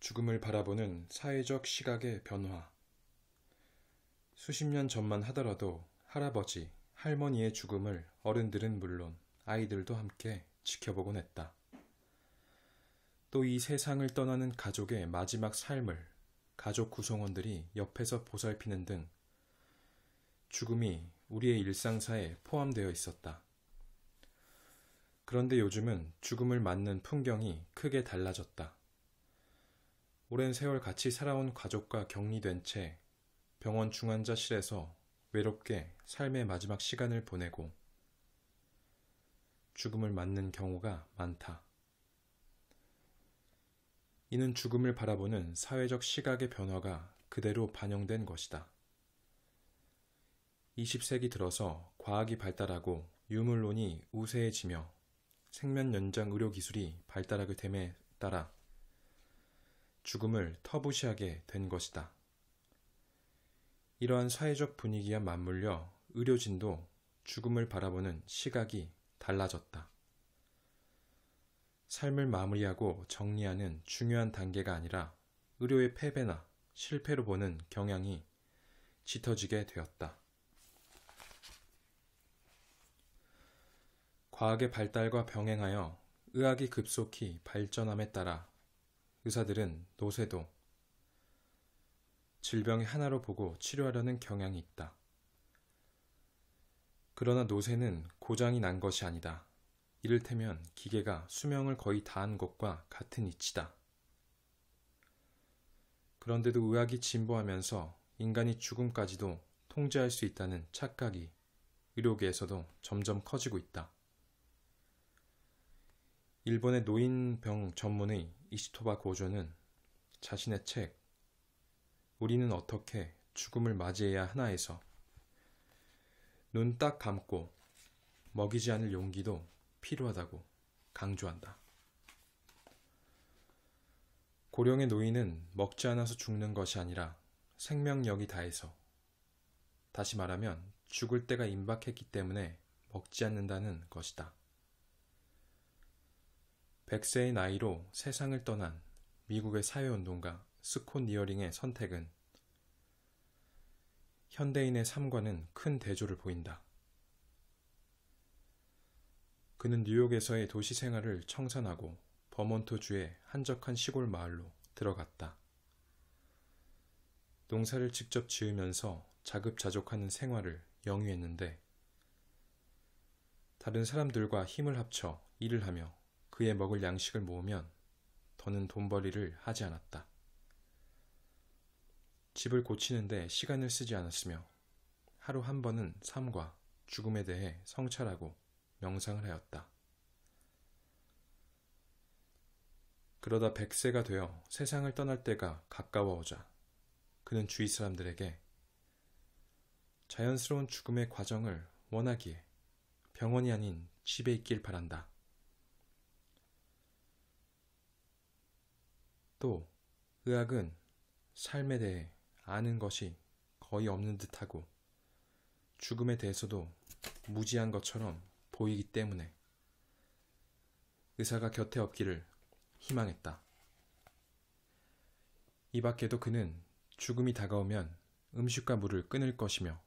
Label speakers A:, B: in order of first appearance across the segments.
A: 죽음을 바라보는 사회적 시각의 변화. 수십 년 전만 하더라도 할아버지, 할머니의 죽음을 어른들은 물론 아이들도 함께 지켜보곤 했다. 또 이 세상을 떠나는 가족의 마지막 삶을 가족 구성원들이 옆에서 보살피는 등 죽음이 우리의 일상사에 포함되어 있었다. 그런데 요즘은 죽음을 맞는 풍경이 크게 달라졌다. 오랜 세월 같이 살아온 가족과 격리된 채 병원 중환자실에서 외롭게 삶의 마지막 시간을 보내고 죽음을 맞는 경우가 많다. 이는 죽음을 바라보는 사회적 시각의 변화가 그대로 반영된 것이다. 20세기 들어서 과학이 발달하고 유물론이 우세해지며 생명 연장 의료 기술이 발달하게 됨에 따라 죽음을 터부시하게 된 것이다. 이러한 사회적 분위기와 맞물려 의료진도 죽음을 바라보는 시각이 달라졌다. 삶을 마무리하고 정리하는 중요한 단계가 아니라 의료의 패배나 실패로 보는 경향이 짙어지게 되었다. 과학의 발달과 병행하여 의학이 급속히 발전함에 따라 의사들은 노쇠도 질병의 하나로 보고 치료하려는 경향이 있다. 그러나 노쇠는 고장이 난 것이 아니다. 이를테면 기계가 수명을 거의 다한 것과 같은 이치다. 그런데도 의학이 진보하면서 인간이 죽음까지도 통제할 수 있다는 착각이 의료계에서도 점점 커지고 있다. 일본의 노인병 전문의 이시토바 고조는 자신의 책 우리는 어떻게 죽음을 맞이해야 하나에서 눈 딱 감고 먹이지 않을 용기도 필요하다고 강조한다. 고령의 노인은 먹지 않아서 죽는 것이 아니라 생명력이 다해서, 다시 말하면 죽을 때가 임박했기 때문에 먹지 않는다는 것이다. 100세의 나이로 세상을 떠난 미국의 사회운동가 스콧 니어링의 선택은 현대인의 삶과는 큰 대조를 보인다. 그는 뉴욕에서의 도시 생활을 청산하고 버몬트주의 한적한 시골 마을로 들어갔다. 농사를 직접 지으면서 자급자족하는 생활을 영위했는데 다른 사람들과 힘을 합쳐 일을 하며 그의 먹을 양식을 모으면 더는 돈벌이를 하지 않았다. 집을 고치는데 시간을 쓰지 않았으며 하루 한 번은 삶과 죽음에 대해 성찰하고 명상을 하였다. 그러다 100세가 되어 세상을 떠날 때가 가까워오자 그는 주위 사람들에게 자연스러운 죽음의 과정을 원하기에 병원이 아닌 집에 있길 바란다. 또 의학은 삶에 대해 아는 것이 거의 없는 듯하고 죽음에 대해서도 무지한 것처럼 보이기 때문에 의사가 곁에 없기를 희망했다. 이 밖에도 그는 죽음이 다가오면 음식과 물을 끊을 것이며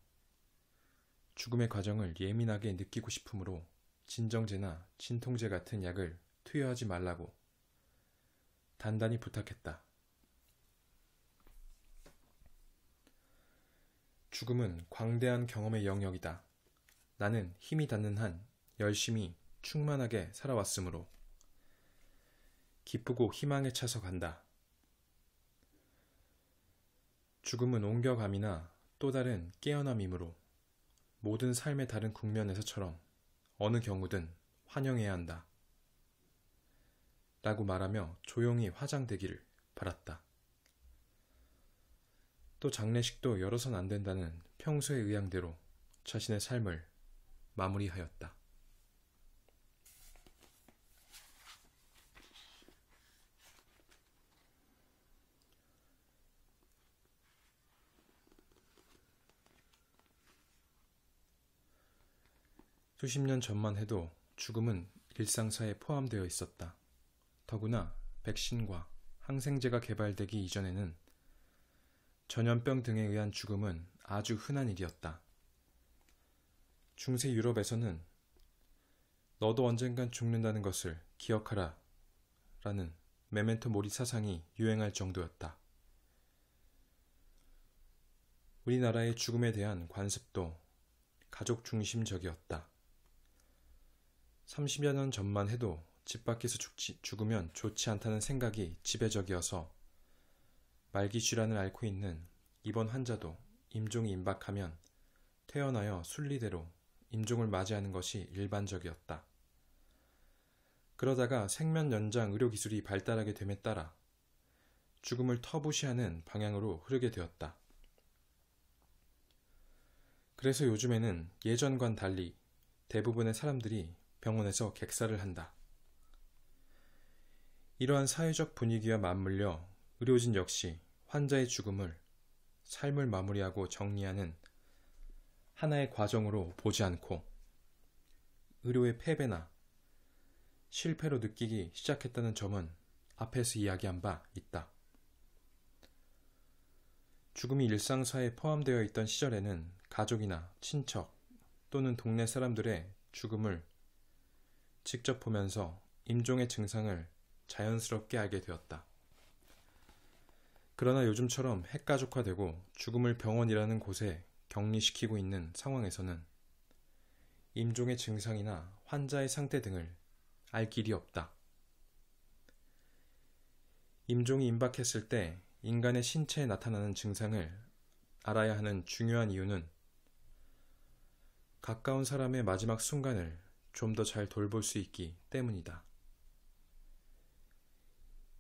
A: 죽음의 과정을 예민하게 느끼고 싶으므로 진정제나 진통제 같은 약을 투여하지 말라고 단단히 부탁했다. 죽음은 광대한 경험의 영역이다. 나는 힘이 닿는 한 열심히 충만하게 살아왔으므로 기쁘고 희망에 차서 간다. 죽음은 옮겨감이나 또 다른 깨어남이므로 모든 삶의 다른 국면에서처럼 어느 경우든 환영해야 한다. 라고 말하며 조용히 화장되기를 바랐다. 또 장례식도 열어선 안 된다는 평소의 의향대로 자신의 삶을 마무리하였다. 수십 년 전만 해도 죽음은 일상사에 포함되어 있었다. 더구나 백신과 항생제가 개발되기 이전에는 전염병 등에 의한 죽음은 아주 흔한 일이었다. 중세 유럽에서는 너도 언젠간 죽는다는 것을 기억하라 라는 메멘토 모리 사상이 유행할 정도였다. 우리나라의 죽음에 대한 관습도 가족 중심적이었다. 30여 년 전만 해도 집 밖에서 죽으면 좋지 않다는 생각이 지배적이어서 말기 질환을 앓고 있는 입원 환자도 임종이 임박하면 퇴원하여 순리대로 임종을 맞이하는 것이 일반적이었다. 그러다가 생면 연장 의료기술이 발달하게 됨에 따라 죽음을 터부시하는 방향으로 흐르게 되었다. 그래서 요즘에는 예전과는 달리 대부분의 사람들이 병원에서 객사를 한다. 이러한 사회적 분위기와 맞물려 의료진 역시 환자의 죽음을 삶을 마무리하고 정리하는 하나의 과정으로 보지 않고 의료의 패배나 실패로 느끼기 시작했다는 점은 앞에서 이야기한 바 있다. 죽음이 일상사에 포함되어 있던 시절에는 가족이나 친척 또는 동네 사람들의 죽음을 직접 보면서 임종의 증상을 자연스럽게 알게 되었다. 그러나 요즘처럼 핵가족화되고 죽음을 병원이라는 곳에 격리시키고 있는 상황에서는 임종의 증상이나 환자의 상태 등을 알 길이 없다. 임종이 임박했을 때 인간의 신체에 나타나는 증상을 알아야 하는 중요한 이유는 가까운 사람의 마지막 순간을 좀 더 잘 돌볼 수 있기 때문이다.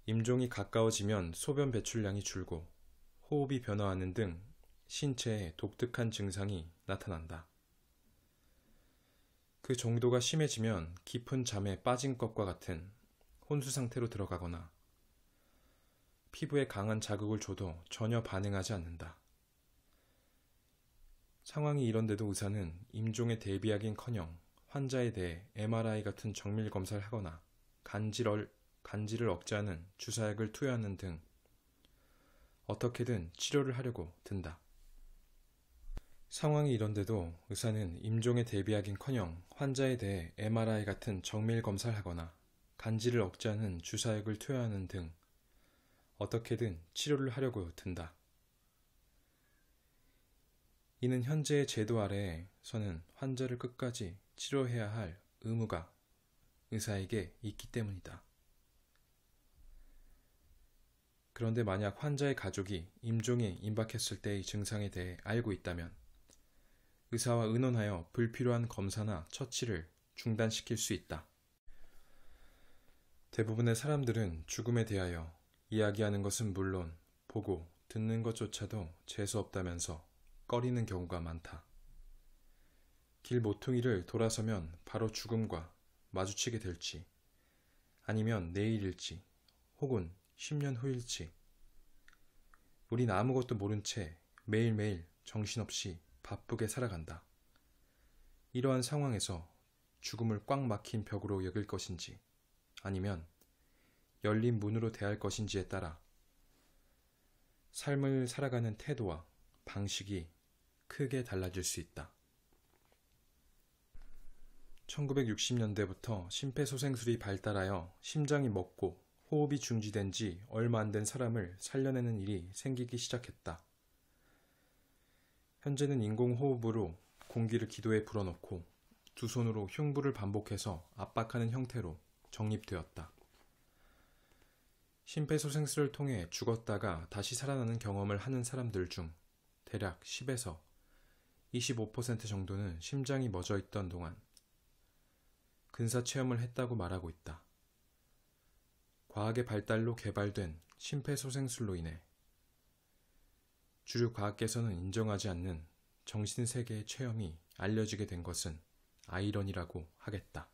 A: 임종이 가까워지면 소변 배출량이 줄고 호흡이 변화하는 등 신체에 독특한 증상이 나타난다. 그 정도가 심해지면 깊은 잠에 빠진 것과 같은 혼수 상태로 들어가거나 피부에 강한 자극을 줘도 전혀 반응하지 않는다. 상황이 이런데도 의사는 임종에 대비하긴커녕 환자에 대해 MRI 같은 정밀 검사를 하거나 간질을 억제하는 주사약을 투여하는 등 어떻게든 치료를 하려고 든다. 상황이 이런데도 의사는 임종에 대비하긴커녕 환자에 대해 MRI 같은 정밀 검사를 하거나 간질을 억제하는 주사약을 투여하는 등 어떻게든 치료를 하려고 든다. 이는 현재의 제도 아래에서는 환자를 끝까지 치료해야 할 의무가 의사에게 있기 때문이다. 그런데 만약 환자의 가족이 임종에 임박했을 때의 증상에 대해 알고 있다면 의사와 의논하여 불필요한 검사나 처치를 중단시킬 수 있다. 대부분의 사람들은 죽음에 대하여 이야기하는 것은 물론 보고 듣는 것조차도 재수없다면서 꺼리는 경우가 많다. 길 모퉁이를 돌아서면 바로 죽음과 마주치게 될지, 아니면 내일일지, 혹은 10년 후일지, 우린 아무것도 모른 채 매일매일 정신없이 바쁘게 살아간다. 이러한 상황에서 죽음을 꽉 막힌 벽으로 여길 것인지, 아니면 열린 문으로 대할 것인지에 따라 삶을 살아가는 태도와 방식이 크게 달라질 수 있다. 1960년대부터 심폐소생술이 발달하여 심장이 멎고 호흡이 중지된 지 얼마 안 된 사람을 살려내는 일이 생기기 시작했다. 현재는 인공호흡으로 공기를 기도에 불어넣고 두 손으로 흉부를 반복해서 압박하는 형태로 정립되었다. 심폐소생술을 통해 죽었다가 다시 살아나는 경험을 하는 사람들 중 대략 10에서 25% 정도는 심장이 멎어 있던 동안 근사 체험을 했다고 말하고 있다. 과학의 발달로 개발된 심폐소생술로 인해 주류 과학계에서는 인정하지 않는 정신세계의 체험이 알려지게 된 것은 아이러니라고 하겠다.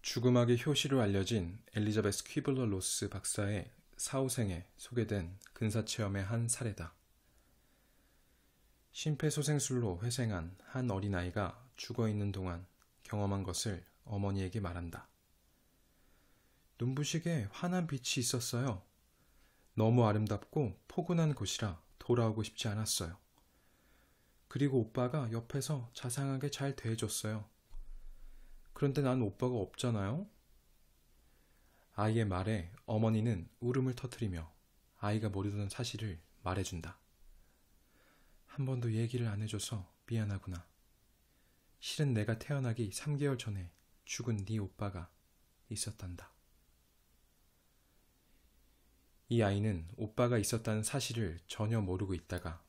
A: 죽음학의 효시로 알려진 엘리자베스 퀴블러 로스 박사의 사후생에 소개된 근사체험의 한 사례다. 심폐소생술로 회생한 한 어린아이가 죽어있는 동안 경험한 것을 어머니에게 말한다. 눈부시게 환한 빛이 있었어요. 너무 아름답고 포근한 곳이라 돌아오고 싶지 않았어요. 그리고 오빠가 옆에서 자상하게 잘 대해줬어요. 그런데 난 오빠가 없잖아요? 아이의 말에 어머니는 울음을 터뜨리며 아이가 모르던 사실을 말해준다. 한 번도 얘기를 안 해줘서 미안하구나. 실은 내가 태어나기 3개월 전에 죽은 네 오빠가 있었단다. 이 아이는 오빠가 있었다는 사실을 전혀 모르고 있다가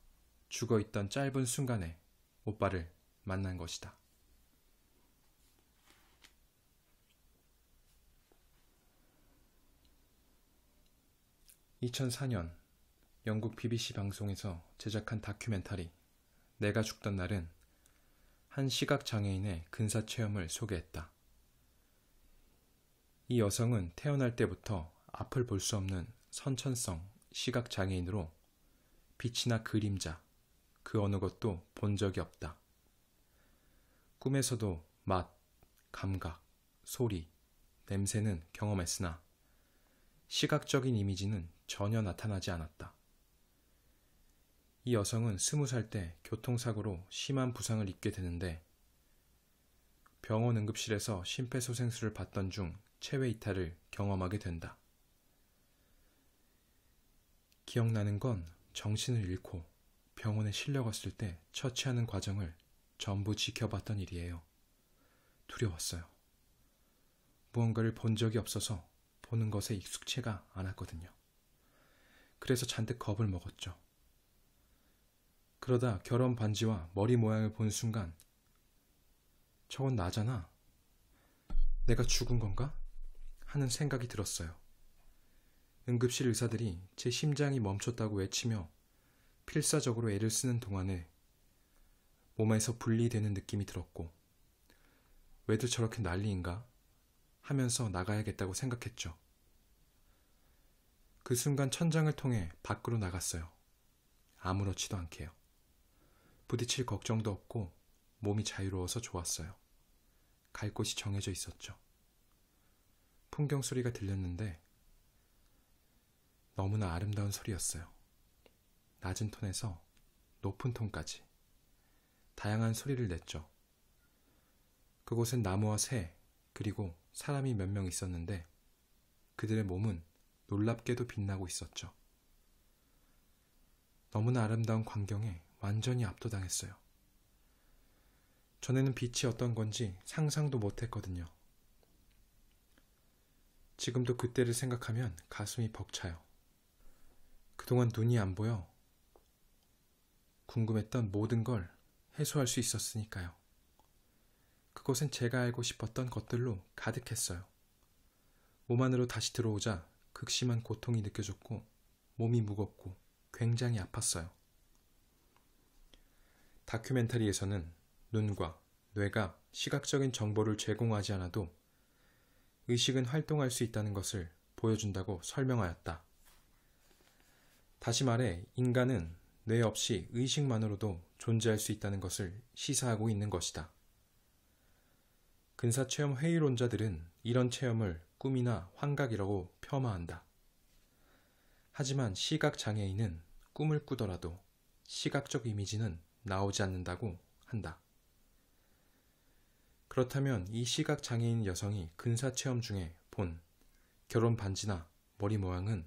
A: 죽어있던 짧은 순간에 오빠를 만난 것이다. 2004년 영국 BBC 방송에서 제작한 다큐멘터리 내가 죽던 날은 한 시각장애인의 근사체험을 소개했다. 이 여성은 태어날 때부터 앞을 볼 수 없는 선천성 시각장애인으로 빛이나 그림자, 그 어느 것도 본 적이 없다. 꿈에서도 맛, 감각, 소리, 냄새는 경험했으나 시각적인 이미지는 전혀 나타나지 않았다. 이 여성은 20살 때 교통사고로 심한 부상을 입게 되는데 병원 응급실에서 심폐소생술을 받던 중 체외 이탈을 경험하게 된다. 기억나는 건 정신을 잃고 병원에 실려갔을 때 처치하는 과정을 전부 지켜봤던 일이에요. 두려웠어요. 무언가를 본 적이 없어서 보는 것에 익숙치가 않았거든요. 그래서 잔뜩 겁을 먹었죠. 그러다 결혼 반지와 머리 모양을 본 순간 저건 나잖아. 내가 죽은 건가? 하는 생각이 들었어요. 응급실 의사들이 제 심장이 멈췄다고 외치며 필사적으로 애를 쓰는 동안에 몸에서 분리되는 느낌이 들었고 왜들 저렇게 난리인가 하면서 나가야겠다고 생각했죠. 그 순간 천장을 통해 밖으로 나갔어요. 아무렇지도 않게요. 부딪힐 걱정도 없고 몸이 자유로워서 좋았어요. 갈 곳이 정해져 있었죠. 풍경 소리가 들렸는데 너무나 아름다운 소리였어요. 낮은 톤에서 높은 톤까지 다양한 소리를 냈죠. 그곳엔 나무와 새 그리고 사람이 몇 명 있었는데 그들의 몸은 놀랍게도 빛나고 있었죠. 너무나 아름다운 광경에 완전히 압도당했어요. 전에는 빛이 어떤 건지 상상도 못했거든요. 지금도 그때를 생각하면 가슴이 벅차요. 그동안 눈이 안 보여 궁금했던 모든 걸 해소할 수 있었으니까요. 그곳은 제가 알고 싶었던 것들로 가득했어요. 몸 안으로 다시 들어오자 극심한 고통이 느껴졌고 몸이 무겁고 굉장히 아팠어요. 다큐멘터리에서는 눈과 뇌가 시각적인 정보를 제공하지 않아도 의식은 활동할 수 있다는 것을 보여준다고 설명하였다. 다시 말해 인간은 뇌 없이 의식만으로도 존재할 수 있다는 것을 시사하고 있는 것이다. 근사체험 회의론자들은 이런 체험을 꿈이나 환각이라고 폄하한다. 하지만 시각장애인은 꿈을 꾸더라도 시각적 이미지는 나오지 않는다고 한다. 그렇다면 이 시각장애인 여성이 근사체험 중에 본 결혼 반지나 머리 모양은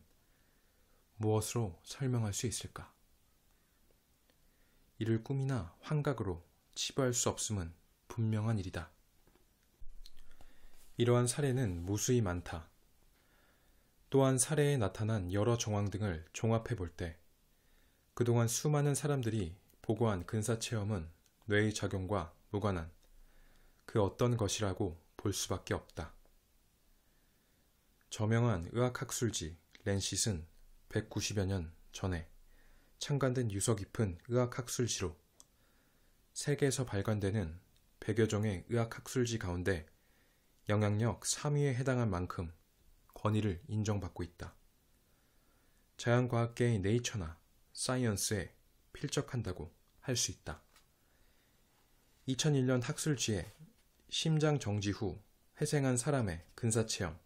A: 무엇으로 설명할 수 있을까? 이를 꿈이나 환각으로 치부할 수 없음은 분명한 일이다. 이러한 사례는 무수히 많다. 또한 사례에 나타난 여러 정황 등을 종합해 볼 때 그동안 수많은 사람들이 보고한 근사체험은 뇌의 작용과 무관한 그 어떤 것이라고 볼 수밖에 없다. 저명한 의학학술지 랜싯은 190여 년 전에 창간된 유서 깊은 의학학술지로 세계에서 발간되는 100여 종의 의학학술지 가운데 영향력 3위에 해당할 만큼 권위를 인정받고 있다. 자연과학계의 네이처나 사이언스에 필적한다고 할 수 있다. 2001년 학술지에 심장 정지 후 회생한 사람의 근사체험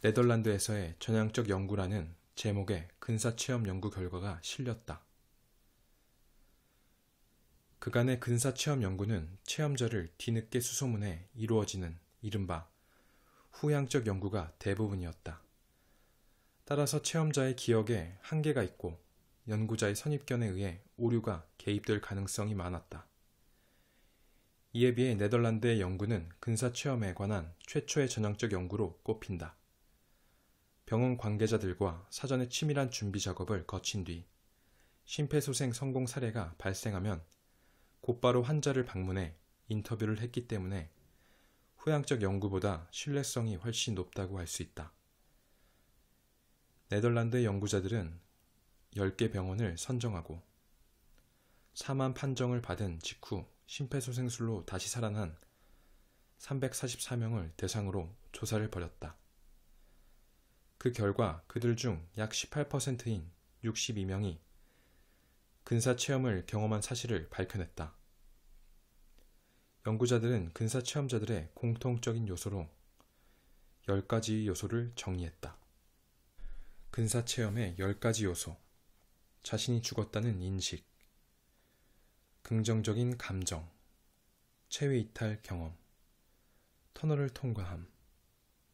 A: 네덜란드에서의 전향적 연구라는 제목의 근사체험 연구 결과가 실렸다. 그간의 근사체험 연구는 체험자를 뒤늦게 수소문해 이루어지는 이른바 후향적 연구가 대부분이었다. 따라서 체험자의 기억에 한계가 있고 연구자의 선입견에 의해 오류가 개입될 가능성이 많았다. 이에 비해 네덜란드의 연구는 근사체험에 관한 최초의 전향적 연구로 꼽힌다. 병원 관계자들과 사전에 치밀한 준비 작업을 거친 뒤 심폐소생 성공 사례가 발생하면 곧바로 환자를 방문해 인터뷰를 했기 때문에 후향적 연구보다 신뢰성이 훨씬 높다고 할 수 있다. 네덜란드의 연구자들은 10개 병원을 선정하고 사망 판정을 받은 직후 심폐소생술로 다시 살아난 344명을 대상으로 조사를 벌였다. 그 결과 그들 중 약 18%인 62명이 근사체험을 경험한 사실을 밝혀냈다. 연구자들은 근사체험자들의 공통적인 요소로 10가지 요소를 정의했다. 근사체험의 10가지 요소. 자신이 죽었다는 인식, 긍정적인 감정, 체외이탈 경험, 터널을 통과함,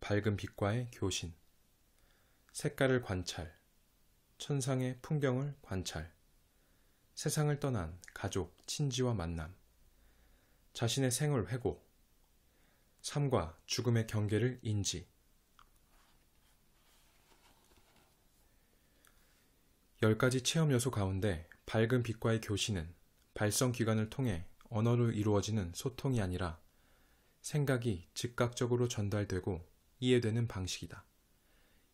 A: 밝은 빛과의 교신, 색깔을 관찰, 천상의 풍경을 관찰, 세상을 떠난 가족, 친지와 만남, 자신의 생을 회고, 삶과 죽음의 경계를 인지. 10가지 체험 요소 가운데 밝은 빛과의 교신은 발성기관을 통해 언어로 이루어지는 소통이 아니라 생각이 즉각적으로 전달되고 이해되는 방식이다.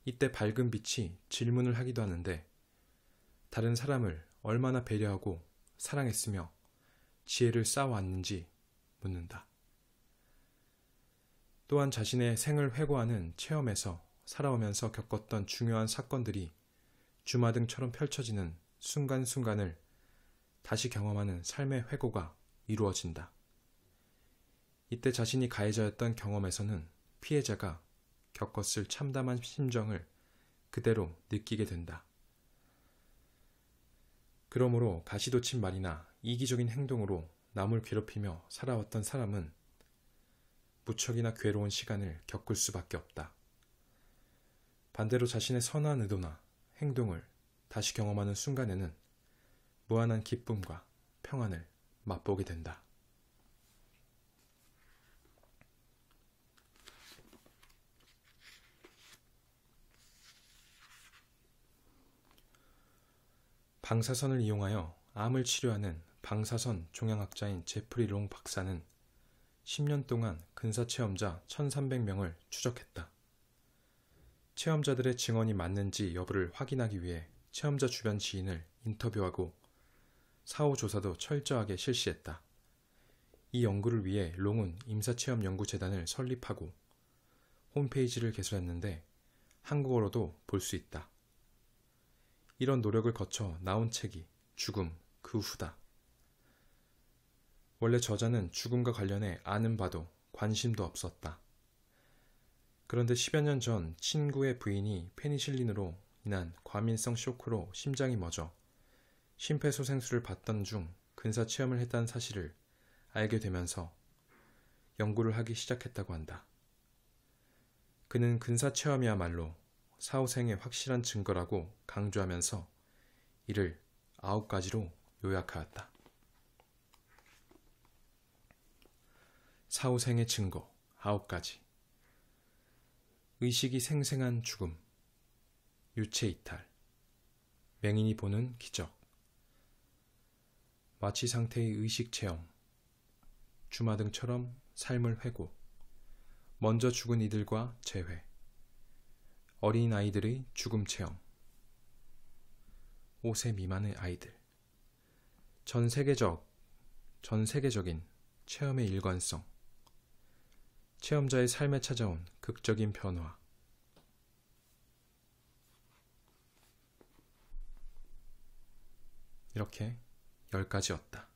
A: 이때 밝은 빛이 질문을 하기도 하는데 다른 사람을 얼마나 배려하고 사랑했으며 지혜를 쌓아왔는지 묻는다. 또한 자신의 생을 회고하는 체험에서 살아오면서 겪었던 중요한 사건들이 주마등처럼 펼쳐지는 순간순간을 다시 경험하는 삶의 회고가 이루어진다. 이때 자신이 가해자였던 경험에서는 피해자가 겪었을 참담한 심정을 그대로 느끼게 된다. 그러므로 가시돋친 말이나 이기적인 행동으로 남을 괴롭히며 살아왔던 사람은 무척이나 괴로운 시간을 겪을 수밖에 없다. 반대로 자신의 선한 의도나 행동을 다시 경험하는 순간에는 무한한 기쁨과 평안을 맛보게 된다. 방사선을 이용하여 암을 치료하는 방사선 종양학자인 제프리 롱 박사는 10년 동안 근사체험자 1,300명을 추적했다. 체험자들의 증언이 맞는지 여부를 확인하기 위해 체험자 주변 지인을 인터뷰하고 사후 조사도 철저하게 실시했다. 이 연구를 위해 롱은 임사체험연구재단을 설립하고 홈페이지를 개설했는데 한국어로도 볼 수 있다. 이런 노력을 거쳐 나온 책이 죽음, 그 후다. 원래 저자는 죽음과 관련해 아는 바도 관심도 없었다. 그런데 10여 년 전 친구의 부인이 페니실린으로 인한 과민성 쇼크로 심장이 멎어 심폐소생술을 받던 중 근사체험을 했다는 사실을 알게 되면서 연구를 하기 시작했다고 한다. 그는 근사체험이야말로 사후생의 확실한 증거라고 강조하면서 이를 9가지로 요약하였다. 사후생의 증거 9가지. 의식이 생생한 죽음, 유체이탈, 맹인이 보는 기적, 마취 상태의 의식체험, 주마등처럼 삶을 회고, 먼저 죽은 이들과 재회, 어린아이들의 죽음 체험, 5세 미만의 아이들, 전 세계적인 체험의 일관성, 체험자의 삶에 찾아온 극적인 변화, 이렇게 10가지였다.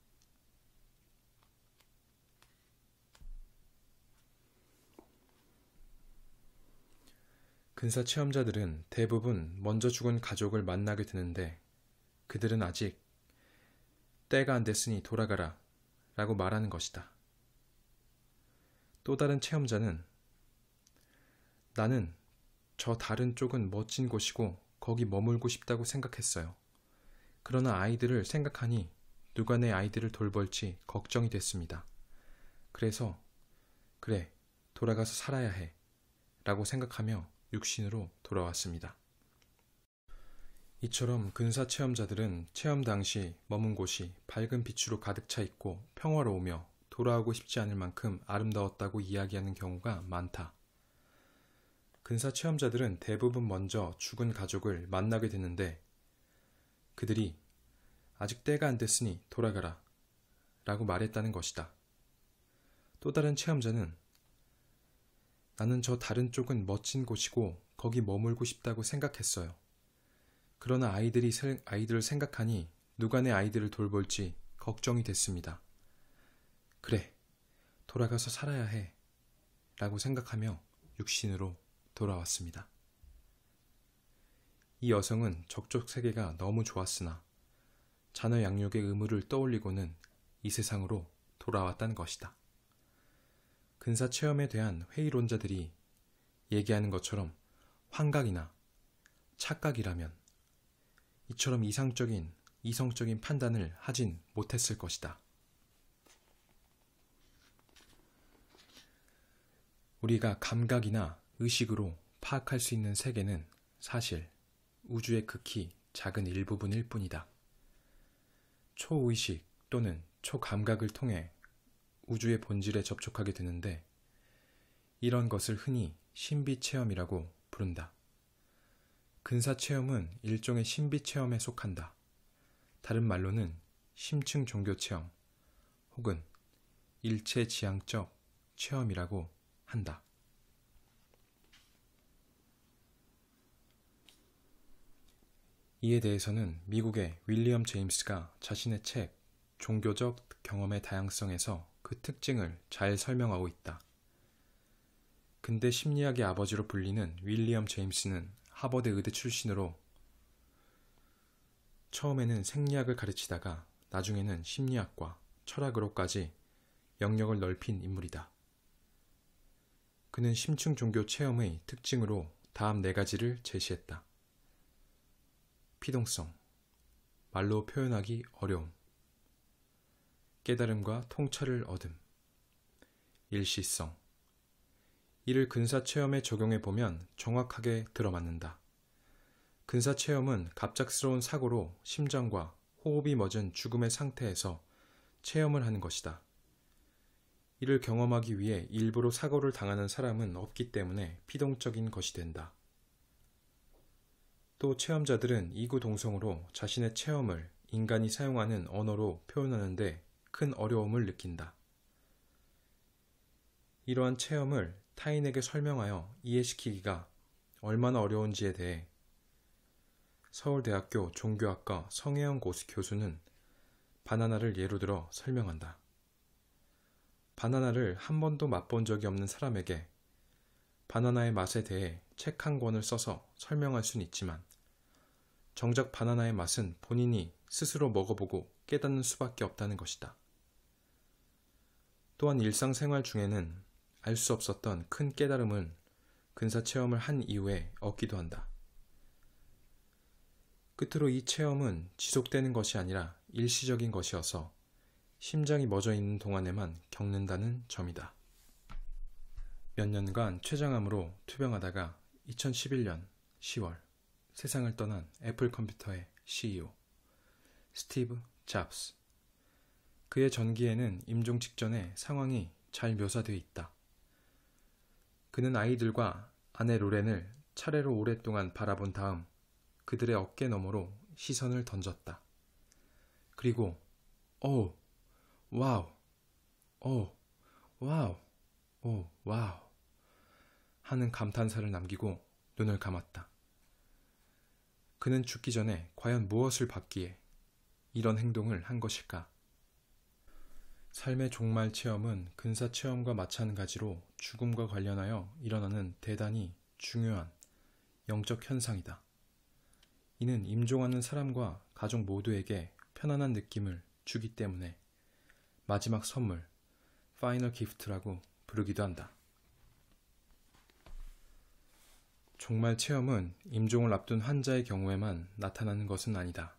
A: 근사 체험자들은 대부분 먼저 죽은 가족을 만나게 되는데 그들은 아직 때가 안 됐으니 돌아가라 라고 말하는 것이다. 또 다른 체험자는 나는 저 다른 쪽은 멋진 곳이고 거기 머물고 싶다고 생각했어요. 그러나 아이들을 생각하니 누가 내 아이들을 돌볼지 걱정이 됐습니다. 그래서 그래, 돌아가서 살아야 해 라고 생각하며 육신으로 돌아왔습니다. 이처럼 근사 체험자들은 체험 당시 머문 곳이 밝은 빛으로 가득 차 있고 평화로우며 돌아오고 싶지 않을 만큼 아름다웠다고 이야기하는 경우가 많다. 근사 체험자들은 대부분 먼저 죽은 가족을 만나게 되는데 그들이 아직 때가 안 됐으니 돌아가라 라고 말했다는 것이다. 또 다른 체험자는 나는 저 다른 쪽은 멋진 곳이고 거기 머물고 싶다고 생각했어요. 그러나 아이들을 생각하니 누가 내 아이들을 돌볼지 걱정이 됐습니다. 그래, 돌아가서 살아야 해 라고 생각하며 육신으로 돌아왔습니다. 이 여성은 적적 세계가 너무 좋았으나 자녀 양육의 의무를 떠올리고는 이 세상으로 돌아왔다는 것이다. 근사 체험에 대한 회의론자들이 얘기하는 것처럼 환각이나 착각이라면 이처럼 이성적인 판단을 하진 못했을 것이다. 우리가 감각이나 의식으로 파악할 수 있는 세계는 사실 우주의 극히 작은 일부분일 뿐이다. 초의식 또는 초감각을 통해 우주의 본질에 접촉하게 되는데 이런 것을 흔히 신비체험이라고 부른다. 근사체험은 일종의 신비체험에 속한다. 다른 말로는 심층 종교체험 혹은 일체지향적 체험이라고 한다. 이에 대해서는 미국의 윌리엄 제임스가 자신의 책 종교적 경험의 다양성에서 그 특징을 잘 설명하고 있다. 근대 심리학의 아버지로 불리는 윌리엄 제임스는 하버드 의대 출신으로 처음에는 생리학을 가르치다가 나중에는 심리학과 철학으로까지 영역을 넓힌 인물이다. 그는 심층 종교 체험의 특징으로 다음 4가지를 제시했다. 피동성, 말로 표현하기 어려움, 깨달음과 통찰을 얻음, 일시성. 이를 근사체험에 적용해보면 정확하게 들어맞는다. 근사체험은 갑작스러운 사고로 심장과 호흡이 멎은 죽음의 상태에서 체험을 하는 것이다. 이를 경험하기 위해 일부러 사고를 당하는 사람은 없기 때문에 피동적인 것이 된다. 또 체험자들은 이구동성으로 자신의 체험을 인간이 사용하는 언어로 표현하는데 큰 어려움을 느낀다. 이러한 체험을 타인에게 설명하여 이해시키기가 얼마나 어려운지에 대해 서울대학교 종교학과 성혜영 교수는 바나나를 예로 들어 설명한다. 바나나를 한 번도 맛본 적이 없는 사람에게 바나나의 맛에 대해 책 한 권을 써서 설명할 수는 있지만 정작 바나나의 맛은 본인이 스스로 먹어보고 깨닫는 수밖에 없다는 것이다. 또한 일상생활 중에는 알 수 없었던 큰 깨달음은 근사체험을 한 이후에 얻기도 한다. 끝으로 이 체험은 지속되는 것이 아니라 일시적인 것이어서 심장이 멎어 있는 동안에만 겪는다는 점이다. 몇 년간 췌장암으로 투병하다가 2011년 10월 세상을 떠난 애플 컴퓨터의 CEO 스티브 잡스. 그의 전기에는 임종 직전의 상황이 잘 묘사되어 있다. 그는 아이들과 아내 로렌을 차례로 오랫동안 바라본 다음 그들의 어깨 너머로 시선을 던졌다. 그리고 오, 와우, 오, 와우, 오, 와우 하는 감탄사를 남기고 눈을 감았다. 그는 죽기 전에 과연 무엇을 받기에 이런 행동을 한 것일까? 삶의 종말 체험은 근사 체험과 마찬가지로 죽음과 관련하여 일어나는 대단히 중요한 영적 현상이다. 이는 임종하는 사람과 가족 모두에게 편안한 느낌을 주기 때문에 마지막 선물, 파이널 기프트라고 부르기도 한다. 종말 체험은 임종을 앞둔 환자의 경우에만 나타나는 것은 아니다.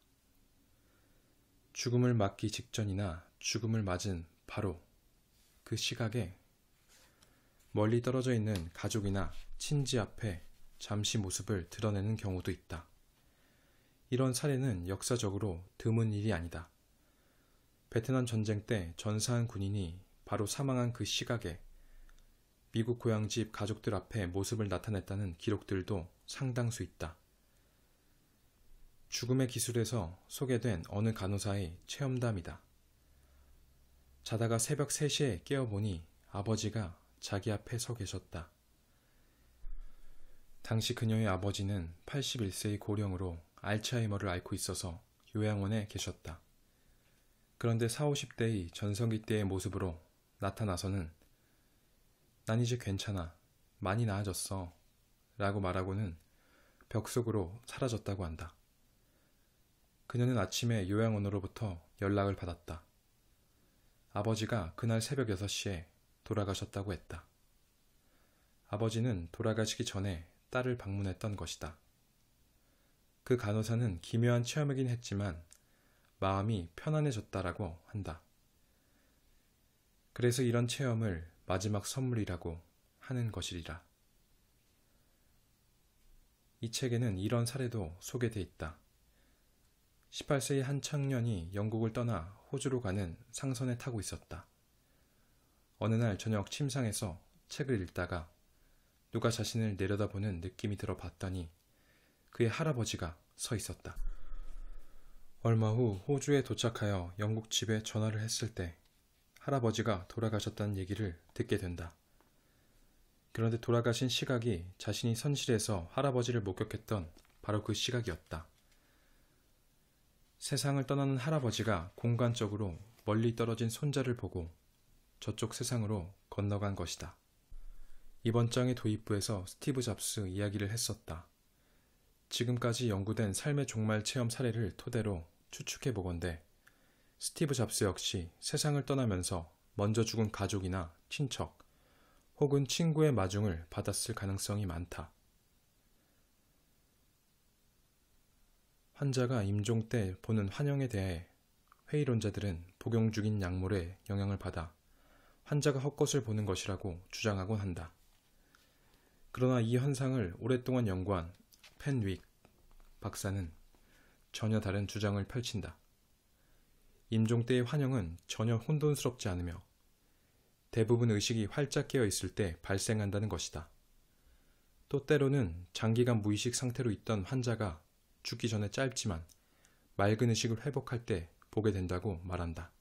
A: 죽음을 맞기 직전이나 죽음을 맞은 바로 그 시각에 멀리 떨어져 있는 가족이나 친지 앞에 잠시 모습을 드러내는 경우도 있다. 이런 사례는 역사적으로 드문 일이 아니다. 베트남 전쟁 때 전사한 군인이 바로 사망한 그 시각에 미국 고향집 가족들 앞에 모습을 나타냈다는 기록들도 상당수 있다. 죽음의 기술에서 소개된 어느 간호사의 체험담이다. 자다가 새벽 3시에 깨어보니 아버지가 자기 앞에 서 계셨다. 당시 그녀의 아버지는 81세의 고령으로 알츠하이머를 앓고 있어서 요양원에 계셨다. 그런데 40, 50대의 전성기 때의 모습으로 나타나서는 난 이제 괜찮아. 많이 나아졌어. 라고 말하고는 벽 속으로 사라졌다고 한다. 그녀는 아침에 요양원으로부터 연락을 받았다. 아버지가 그날 새벽 6시에 돌아가셨다고 했다. 아버지는 돌아가시기 전에 딸을 방문했던 것이다. 그 간호사는 기묘한 체험이긴 했지만 마음이 편안해졌다라고 한다. 그래서 이런 체험을 마지막 선물이라고 하는 것이리라. 이 책에는 이런 사례도 소개돼 있다. 18세의 한 청년이 영국을 떠나 호주로 가는 상선에 타고 있었다. 어느 날 저녁 침상에서 책을 읽다가 누가 자신을 내려다보는 느낌이 들어 봤더니 그의 할아버지가 서 있었다. 얼마 후 호주에 도착하여 영국 집에 전화를 했을 때 할아버지가 돌아가셨다는 얘기를 듣게 된다. 그런데 돌아가신 시각이 자신이 선실에서 할아버지를 목격했던 바로 그 시각이었다. 세상을 떠나는 할아버지가 공간적으로 멀리 떨어진 손자를 보고 저쪽 세상으로 건너간 것이다. 이번 장의 도입부에서 스티브 잡스 이야기를 했었다. 지금까지 연구된 삶의 종말 체험 사례를 토대로 추측해 보건대 스티브 잡스 역시 세상을 떠나면서 먼저 죽은 가족이나 친척 혹은 친구의 마중을 받았을 가능성이 많다. 환자가 임종 때 보는 환영에 대해 회의론자들은 복용 중인 약물에 영향을 받아 환자가 헛것을 보는 것이라고 주장하곤 한다. 그러나 이 현상을 오랫동안 연구한 펜윅 박사는 전혀 다른 주장을 펼친다. 임종 때의 환영은 전혀 혼돈스럽지 않으며 대부분 의식이 활짝 깨어 있을 때 발생한다는 것이다. 또 때로는 장기간 무의식 상태로 있던 환자가 죽기 전에 짧지만 맑은 의식을 회복할 때 보게 된다고 말한다.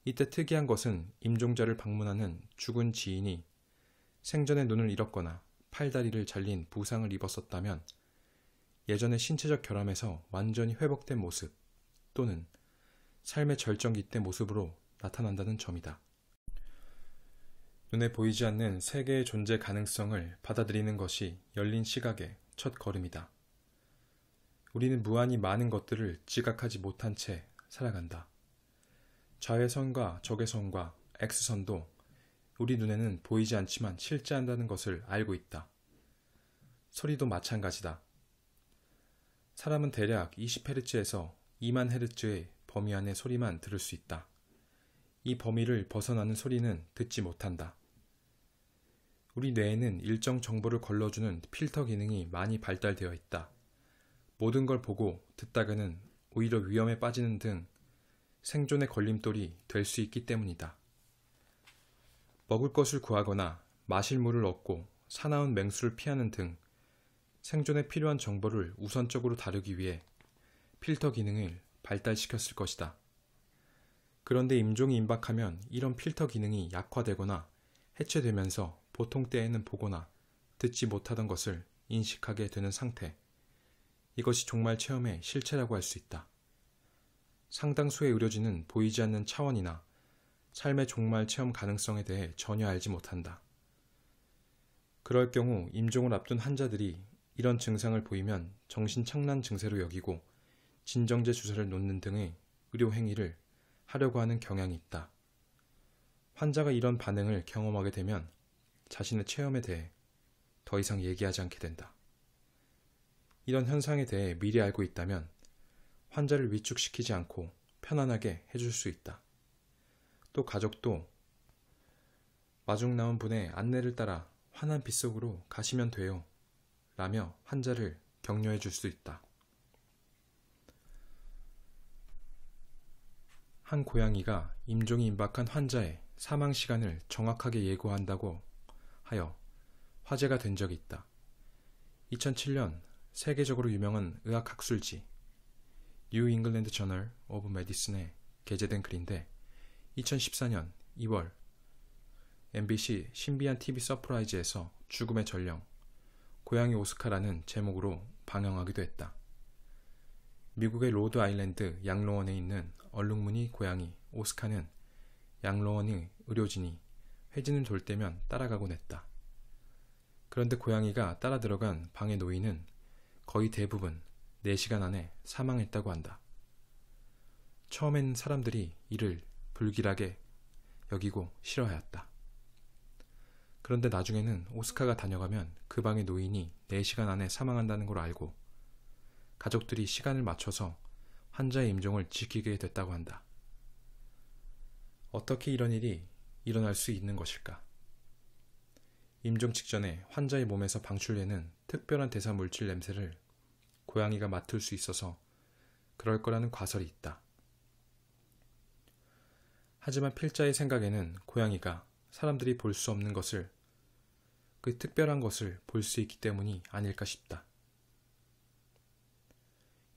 A: 이때 특이한 것은 임종자를 방문하는 죽은 지인이 생전에 눈을 잃었거나 팔다리를 잘린 부상을 입었었다면 예전의 신체적 결함에서 완전히 회복된 모습 또는 삶의 절정기 때 모습으로 나타난다는 점이다. 눈에 보이지 않는 세계의 존재 가능성을 받아들이는 것이 열린 시각의 첫 걸음이다. 우리는 무한히 많은 것들을 지각하지 못한 채 살아간다. 좌회선과 적외선과 X선도 우리 눈에는 보이지 않지만 실제한다는 것을 알고 있다. 소리도 마찬가지다. 사람은 대략 20Hz에서 2만 Hz의 범위 안의 소리만 들을 수 있다. 이 범위를 벗어나는 소리는 듣지 못한다. 우리 뇌에는 일정 정보를 걸러주는 필터 기능이 많이 발달되어 있다. 모든 걸 보고 듣다가는 오히려 위험에 빠지는 등 생존의 걸림돌이 될 수 있기 때문이다. 먹을 것을 구하거나 마실 물을 얻고 사나운 맹수를 피하는 등 생존에 필요한 정보를 우선적으로 다루기 위해 필터 기능을 발달시켰을 것이다. 그런데 임종이 임박하면 이런 필터 기능이 약화되거나 해체되면서 보통 때에는 보거나 듣지 못하던 것을 인식하게 되는 상태. 이것이 종말 체험의 실체라고 할 수 있다. 상당수의 의료진은 보이지 않는 차원이나 삶의 종말 체험 가능성에 대해 전혀 알지 못한다. 그럴 경우 임종을 앞둔 환자들이 이런 증상을 보이면 정신착란 증세로 여기고 진정제 주사를 놓는 등의 의료 행위를 하려고 하는 경향이 있다. 환자가 이런 반응을 경험하게 되면 자신의 체험에 대해 더 이상 얘기하지 않게 된다. 이런 현상에 대해 미리 알고 있다면 환자를 위축시키지 않고 편안하게 해줄 수 있다. 또 가족도 마중 나온 분의 안내를 따라 환한 빗속으로 가시면 돼요 라며 환자를 격려해 줄 수 있다. 한 고양이가 임종이 임박한 환자의 사망 시간을 정확하게 예고한다고 하여 화제가 된 적이 있다. 2007년 세계적으로 유명한 의학학술지 뉴 잉글랜드 저널 오브 메디슨에 게재된 글인데 2014년 2월 MBC 신비한 TV 서프라이즈에서 죽음의 전령 고양이 오스카라는 제목으로 방영하기도 했다. 미국의 로드 아일랜드 양로원에 있는 얼룩무늬 고양이 오스카는 양로원의 의료진이 회진을 돌 때면 따라가곤 했다. 그런데 고양이가 따라 들어간 방의 노인은 거의 대부분 4시간 안에 사망했다고 한다. 처음엔 사람들이 이를 불길하게 여기고 싫어하였다. 그런데 나중에는 오스카가 다녀가면 그 방의 노인이 4시간 안에 사망한다는 걸 알고 가족들이 시간을 맞춰서 환자의 임종을 지키게 됐다고 한다. 어떻게 이런 일이 일어날 수 있는 것일까? 임종 직전에 환자의 몸에서 방출되는 특별한 대사 물질 냄새를 고양이가 맡을 수 있어서 그럴 거라는 과설이 있다. 하지만 필자의 생각에는 고양이가 사람들이 볼 수 없는 것을, 그 특별한 것을 볼 수 있기 때문이 아닐까 싶다.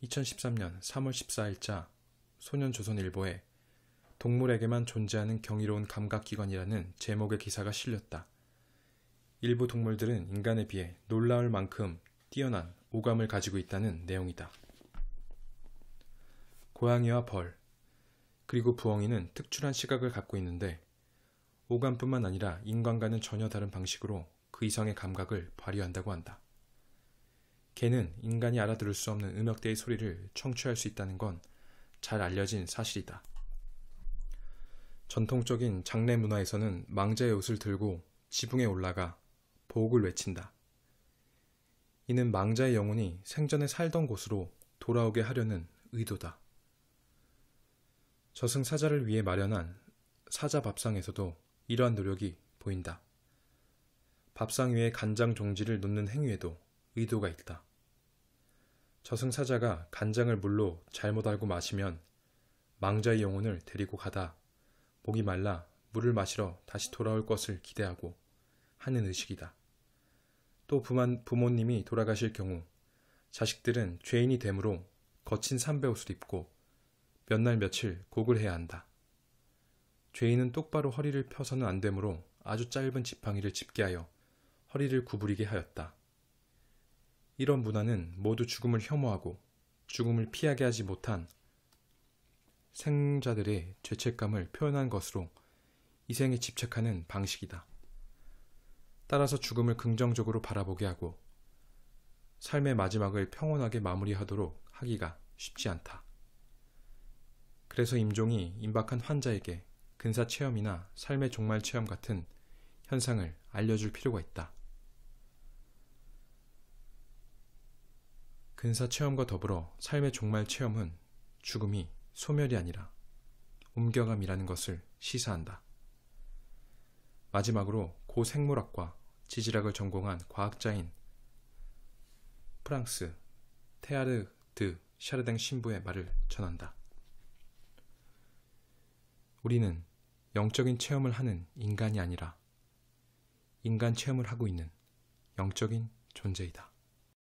A: 2013년 3월 14일자 소년조선일보에 동물에게만 존재하는 경이로운 감각기관이라는 제목의 기사가 실렸다. 일부 동물들은 인간에 비해 놀라울 만큼 뛰어난 오감을 가지고 있다는 내용이다. 고양이와 벌, 그리고 부엉이는 특출한 시각을 갖고 있는데 오감뿐만 아니라 인간과는 전혀 다른 방식으로 그 이상의 감각을 발휘한다고 한다. 개는 인간이 알아들을 수 없는 음역대의 소리를 청취할 수 있다는 건 잘 알려진 사실이다. 전통적인 장례 문화에서는 망자의 옷을 들고 지붕에 올라가 보옥을 외친다. 이는 망자의 영혼이 생전에 살던 곳으로 돌아오게 하려는 의도다. 저승사자를 위해 마련한 사자 밥상에서도 이러한 노력이 보인다. 밥상 위에 간장 종지를 놓는 행위에도 의도가 있다. 저승사자가 간장을 물로 잘못 알고 마시면 망자의 영혼을 데리고 가다 목이 말라 물을 마시러 다시 돌아올 것을 기대하고 하는 의식이다. 또 부모님이 돌아가실 경우 자식들은 죄인이 되므로 거친 삼배 옷을 입고 몇 날 며칠 곡을 해야 한다. 죄인은 똑바로 허리를 펴서는 안 되므로 아주 짧은 지팡이를 짚게 하여 허리를 구부리게 하였다. 이런 문화는 모두 죽음을 혐오하고 죽음을 피하게 하지 못한 생자들의 죄책감을 표현한 것으로 이생에 집착하는 방식이다. 따라서 죽음을 긍정적으로 바라보게 하고 삶의 마지막을 평온하게 마무리하도록 하기가 쉽지 않다. 그래서 임종이 임박한 환자에게 근사체험이나 삶의 종말 체험 같은 현상을 알려줄 필요가 있다. 근사체험과 더불어 삶의 종말 체험은 죽음이 소멸이 아니라 옮겨감이라는 것을 시사한다. 마지막으로 고 생물학과 지질학을 전공한 과학자인 프랑스 테아르 드 샤르댕 신부의 말을 전한다. 우리는 영적인 체험을 하는 인간이 아니라 인간 체험을 하고 있는 영적인 존재이다.